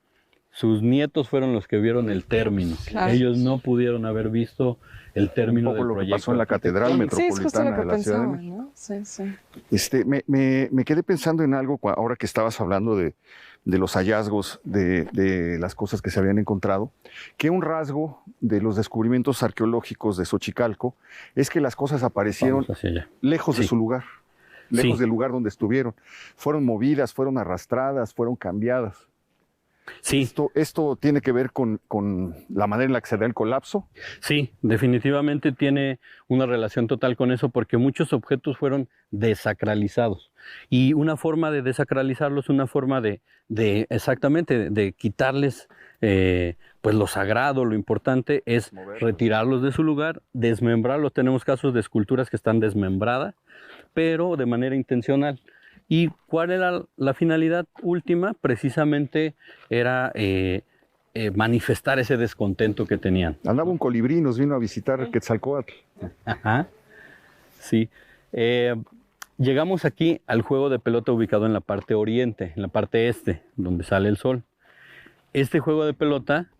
sus nietos fueron los que vieron el término. Claro. Ellos no pudieron haber visto el término del proyecto. Lo que pasó en la Catedral Metropolitana de la Ciudad de México. ¿No? Sí, sí. Me quedé pensando en algo ahora que estabas hablando de los hallazgos, de las cosas que se habían encontrado, que un rasgo de los descubrimientos arqueológicos de Xochicalco es que las cosas aparecieron lejos de su lugar. Lejos del lugar donde estuvieron. Fueron movidas, fueron arrastradas, fueron cambiadas. Sí. ¿Esto tiene que ver con la manera en la que se da el colapso? Sí, definitivamente tiene una relación total con eso porque muchos objetos fueron desacralizados. Y una forma de desacralizarlos, una forma de quitarles pues lo sagrado, lo importante es retirarlos de su lugar, desmembrarlos. Tenemos casos de esculturas que están desmembradas, pero de manera intencional. ¿Y cuál era la finalidad última? Precisamente era manifestar ese descontento que tenían. Andaba un colibrí, nos vino a visitar Quetzalcóatl. Ajá, sí. Llegamos aquí al juego de pelota ubicado en la parte oriente, en la parte este, donde sale el sol. Este juego de pelota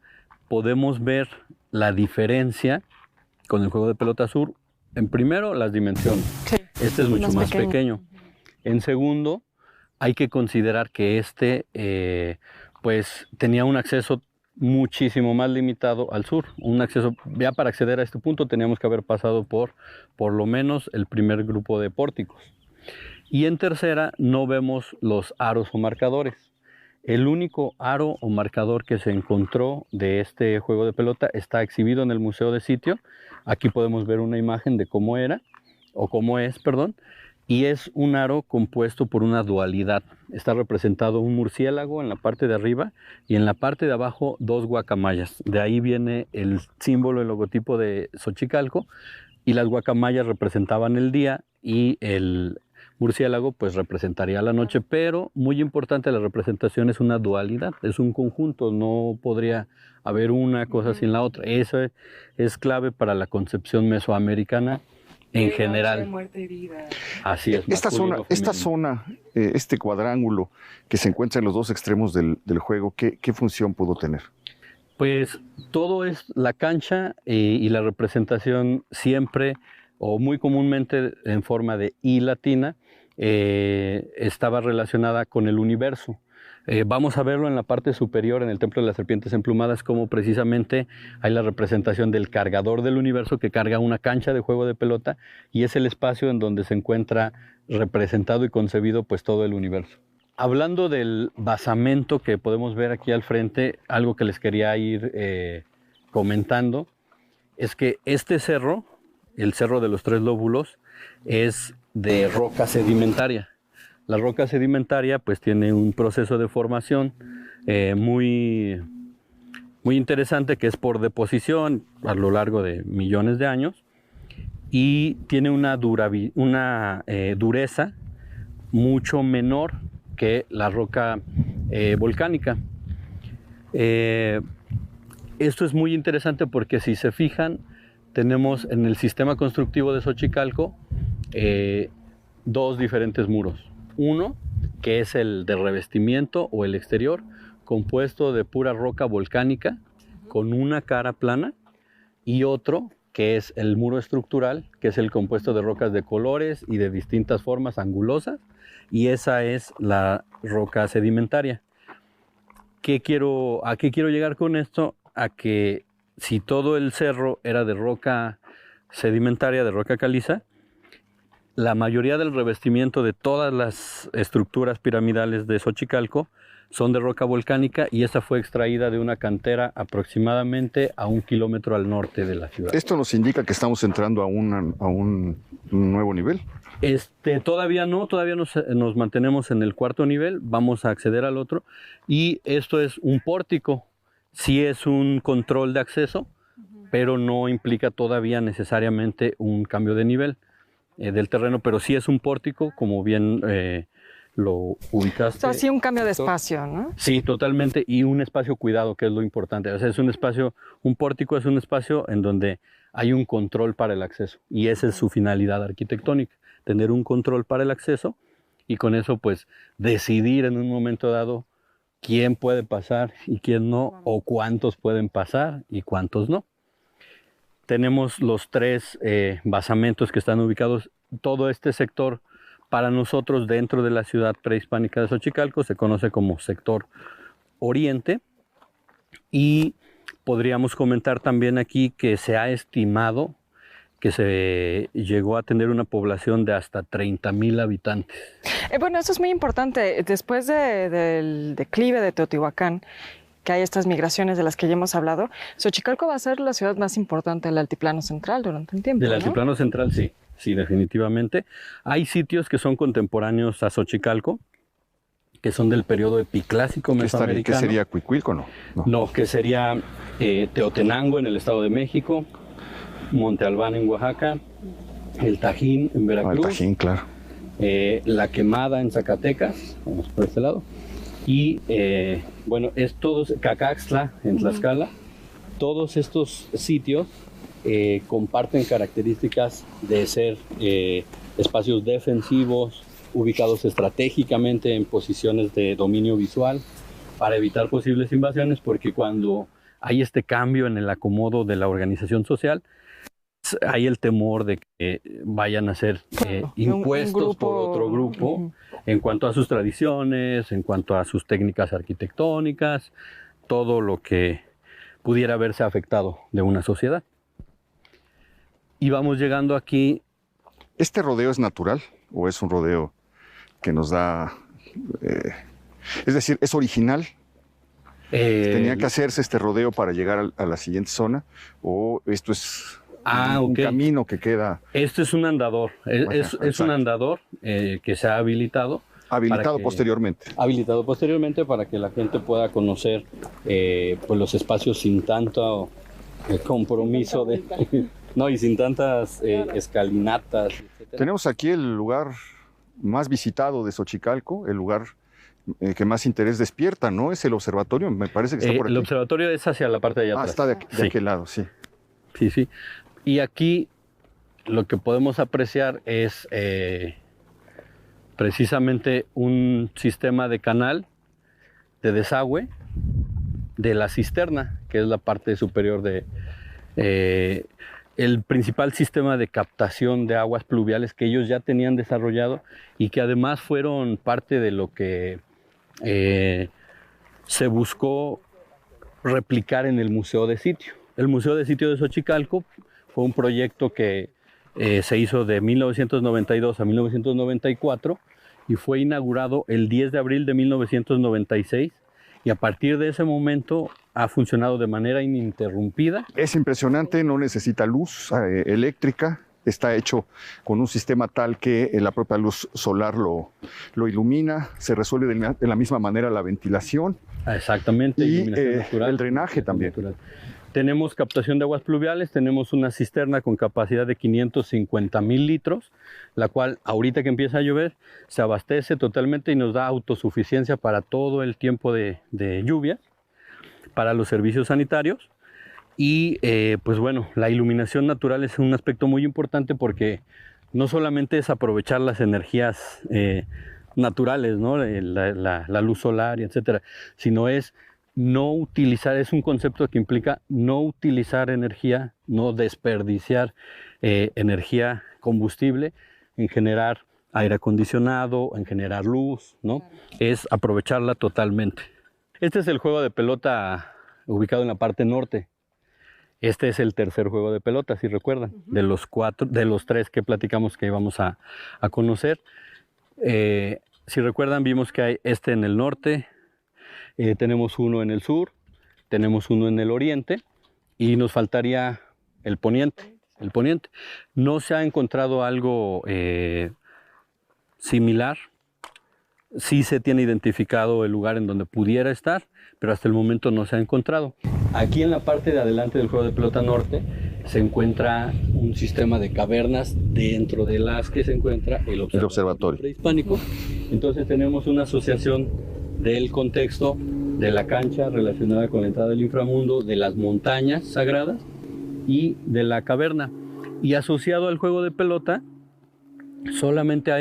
podemos ver la diferencia con el juego de pelota sur. En primero, las dimensiones. Sí, este es mucho más pequeño. En segundo, hay que considerar que este pues tenía un acceso muchísimo más limitado al sur. Un acceso, ya para acceder a este punto teníamos que haber pasado por lo menos el primer grupo de pórticos. Y en tercera, no vemos los aros o marcadores. El único aro o marcador que se encontró de este juego de pelota está exhibido en el Museo de Sitio. Aquí podemos ver una imagen de cómo era, o cómo es, perdón. Y es un aro compuesto por una dualidad. Está representado un murciélago en la parte de arriba y en la parte de abajo 2 guacamayas. De ahí viene el símbolo, el logotipo de Xochicalco, y las guacamayas representaban el día y el murciélago pues representaría la noche, pero muy importante, la representación es una dualidad, es un conjunto, no podría haber una cosa sin la otra. Eso es clave para la concepción mesoamericana en general. Muerte y vida. Así es. Esta zona, este cuadrángulo que se encuentra en los 2 extremos del juego, ¿qué función pudo tener? Pues todo es la cancha y la representación siempre o muy comúnmente en forma de I latina estaba relacionada con el universo. Vamos a verlo en la parte superior, en el Templo de las Serpientes Emplumadas, como precisamente hay la representación del cargador del universo que carga una cancha de juego de pelota y es el espacio en donde se encuentra representado y concebido pues todo el universo. Hablando del basamento que podemos ver aquí al frente, algo que les quería ir comentando es que este cerro el Cerro de los Tres Lóbulos, es de roca sedimentaria. La roca sedimentaria pues tiene un proceso de formación muy interesante, que es por deposición a lo largo de millones de años, y tiene una dureza mucho menor que la roca volcánica. Esto es muy interesante porque, si se fijan, tenemos en el sistema constructivo de Xochicalco dos diferentes muros. Uno, que es el de revestimiento o el exterior, compuesto de pura roca volcánica con una cara plana, y otro que es el muro estructural, que es el compuesto de rocas de colores y de distintas formas angulosas, y esa es la roca sedimentaria. ¿A qué quiero llegar con esto? A que si todo el cerro era de roca sedimentaria, de roca caliza, la mayoría del revestimiento de todas las estructuras piramidales de Xochicalco son de roca volcánica, y esa fue extraída de una cantera aproximadamente a 1 kilómetro al norte de la ciudad. ¿Esto nos indica que estamos entrando a un nuevo nivel? Todavía no, todavía nos mantenemos en el 4.º nivel, vamos a acceder al otro, y esto es un pórtico. Sí es un control de acceso, pero no implica todavía necesariamente un cambio de nivel del terreno, pero sí es un pórtico, como bien lo ubicaste. O sea, sí un cambio de espacio, ¿no? Sí, totalmente, y un espacio cuidado, que es lo importante. O sea, un pórtico es un espacio en donde hay un control para el acceso, y esa es su finalidad arquitectónica, tener un control para el acceso, y con eso pues decidir en un momento dado quién puede pasar y quién no, o cuántos pueden pasar y cuántos no. Tenemos los 3 basamentos que están ubicados. Todo este sector, para nosotros, dentro de la ciudad prehispánica de Xochicalco, se conoce como sector oriente, y podríamos comentar también aquí que se ha estimado que se llegó a tener una población de hasta 30,000 habitantes. Bueno, eso es muy importante. Después del declive de Teotihuacán, que hay estas migraciones de las que ya hemos hablado, Xochicalco va a ser la ciudad más importante del Altiplano Central durante un tiempo, Del ¿no? Altiplano Central, sí, definitivamente. Hay sitios que son contemporáneos a Xochicalco, que son del periodo epiclásico mesoamericano. ¿Qué sería Cuicuilco, no? No, que sería Teotenango en el Estado de México, Monte Albán en Oaxaca, el Tajín en Veracruz. El Tajín, claro. La Quemada en Zacatecas, vamos por este lado. Y bueno, es todos, Cacaxtla en Tlaxcala. Todos estos sitios comparten características de ser espacios defensivos, ubicados estratégicamente en posiciones de dominio visual para evitar posibles invasiones, porque cuando hay este cambio en el acomodo de la organización social, hay el temor de que vayan a ser impuestos por otro grupo en cuanto a sus tradiciones, en cuanto a sus técnicas arquitectónicas, todo lo que pudiera verse afectado de una sociedad. Y vamos llegando aquí. ¿Este rodeo es natural o es un rodeo que nos da... es decir, es original? ¿Tenía que hacerse este rodeo para llegar a la siguiente zona? ¿O esto es un camino que queda? Esto es un andador. Es un andador que se ha habilitado. Posteriormente. Habilitado posteriormente para que la gente pueda conocer pues los espacios sin tanto compromiso y sin tantas escalinatas, etc. Tenemos aquí el lugar más visitado de Xochicalco, el lugar que más interés despierta, ¿no? Es el observatorio, me parece que está por aquí. El observatorio es hacia la parte de allá atrás. Está de aquel lado, sí. Sí. Y aquí lo que podemos apreciar es precisamente un sistema de canal de desagüe de la cisterna, que es la parte superior de el principal sistema de captación de aguas pluviales que ellos ya tenían desarrollado, y que además fueron parte de lo que se buscó replicar en el Museo de Sitio. El Museo de Sitio de Xochicalco fue un proyecto que se hizo de 1992 a 1994 y fue inaugurado el 10 de abril de 1996, y a partir de ese momento ha funcionado de manera ininterrumpida. Es impresionante, no necesita luz eléctrica. Está hecho con un sistema tal que la propia luz solar lo ilumina, se resuelve de la misma manera la ventilación. Exactamente. Y el drenaje también. Natural. Tenemos captación de aguas pluviales, tenemos una cisterna con capacidad de 550,000 litros, la cual ahorita que empieza a llover se abastece totalmente y nos da autosuficiencia para todo el tiempo de lluvia, para los servicios sanitarios. Y pues bueno, la iluminación natural es un aspecto muy importante porque no solamente es aprovechar las energías naturales, ¿no? la luz solar, etcétera, sino es no utilizar, es un concepto que implica no utilizar energía, no desperdiciar energía combustible en generar aire acondicionado, en generar luz, ¿no? Es aprovecharla totalmente. Este es el juego de pelota ubicado en la parte norte. Este es el tercer juego de pelota, si recuerdan, de los tres que platicamos que íbamos a conocer. Si recuerdan, vimos que hay este en el norte, tenemos uno en el sur, tenemos uno en el oriente y nos faltaría el poniente. No se ha encontrado algo similar. Sí se tiene identificado el lugar en donde pudiera estar, pero hasta el momento no se ha encontrado. Aquí en la parte de adelante del juego de pelota norte se encuentra un sistema de cavernas dentro de las que se encuentra el observatorio prehispánico. Entonces tenemos una asociación del contexto de la cancha relacionada con la entrada del inframundo, de las montañas sagradas y de la caverna. Y asociado al juego de pelota, solamente a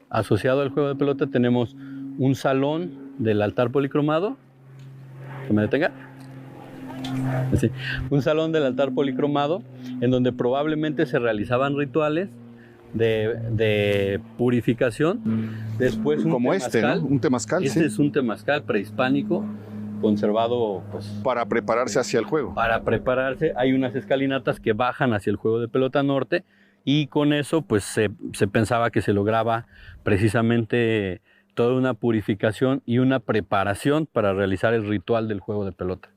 asociado al juego de pelota tenemos un salón del altar policromado. ¿Que me detenga? Sí. Un salón del altar policromado en donde probablemente se realizaban rituales de purificación. Después como temazcal, ¿no? Un temazcal, Este es un temazcal prehispánico conservado pues, para prepararse hacia el juego. Para prepararse hay unas escalinatas que bajan hacia el juego de pelota norte y con eso pues se pensaba que se lograba precisamente toda una purificación y una preparación para realizar el ritual del juego de pelota.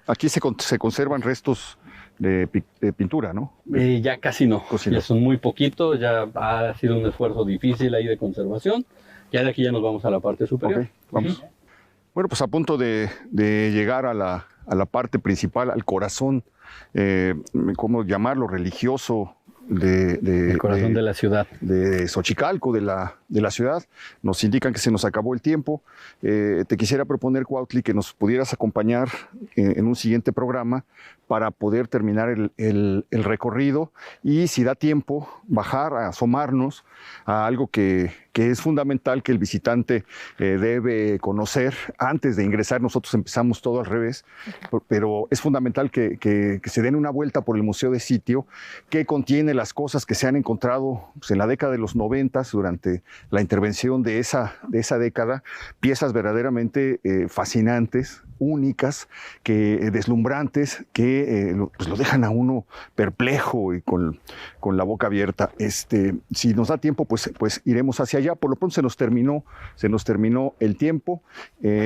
Aquí se conservan restos de pintura, ¿no? Ya casi no, ya son muy poquitos, ya ha sido un esfuerzo difícil ahí de conservación. Ya de aquí ya nos vamos a la parte superior. Okay, vamos. Bueno, pues a punto de llegar a la parte principal, al corazón, ¿cómo llamarlo? Religioso. El corazón de la ciudad. De Xochicalco, de la ciudad. Nos indican que se nos acabó el tiempo. Te quisiera proponer, Cuautli, que nos pudieras acompañar en un siguiente programa para poder terminar el recorrido y, si da tiempo, bajar, a asomarnos a algo que es fundamental que el visitante debe conocer antes de ingresar. Nosotros empezamos todo al revés, pero es fundamental que se den una vuelta por el Museo de Sitio, que contiene las cosas que se han encontrado pues, en la década de los 90, durante la intervención de esa década, piezas verdaderamente fascinantes, únicas, deslumbrantes, que pues lo dejan a uno perplejo y con la boca abierta. Si nos da tiempo, pues iremos hacia allá. Por lo pronto se nos terminó el tiempo.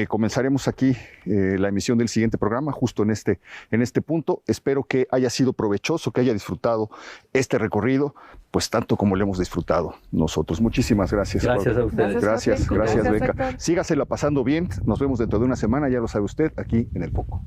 Comenzaremos aquí la emisión del siguiente programa, justo en este punto. Espero que haya sido provechoso, que haya disfrutado este recorrido, pues tanto como lo hemos disfrutado nosotros. Muchísimas gracias. Gracias a ustedes. Gracias, Beca. Sígasela pasando bien. Nos vemos dentro de una semana, ya lo sabe usted, aquí en El Foco.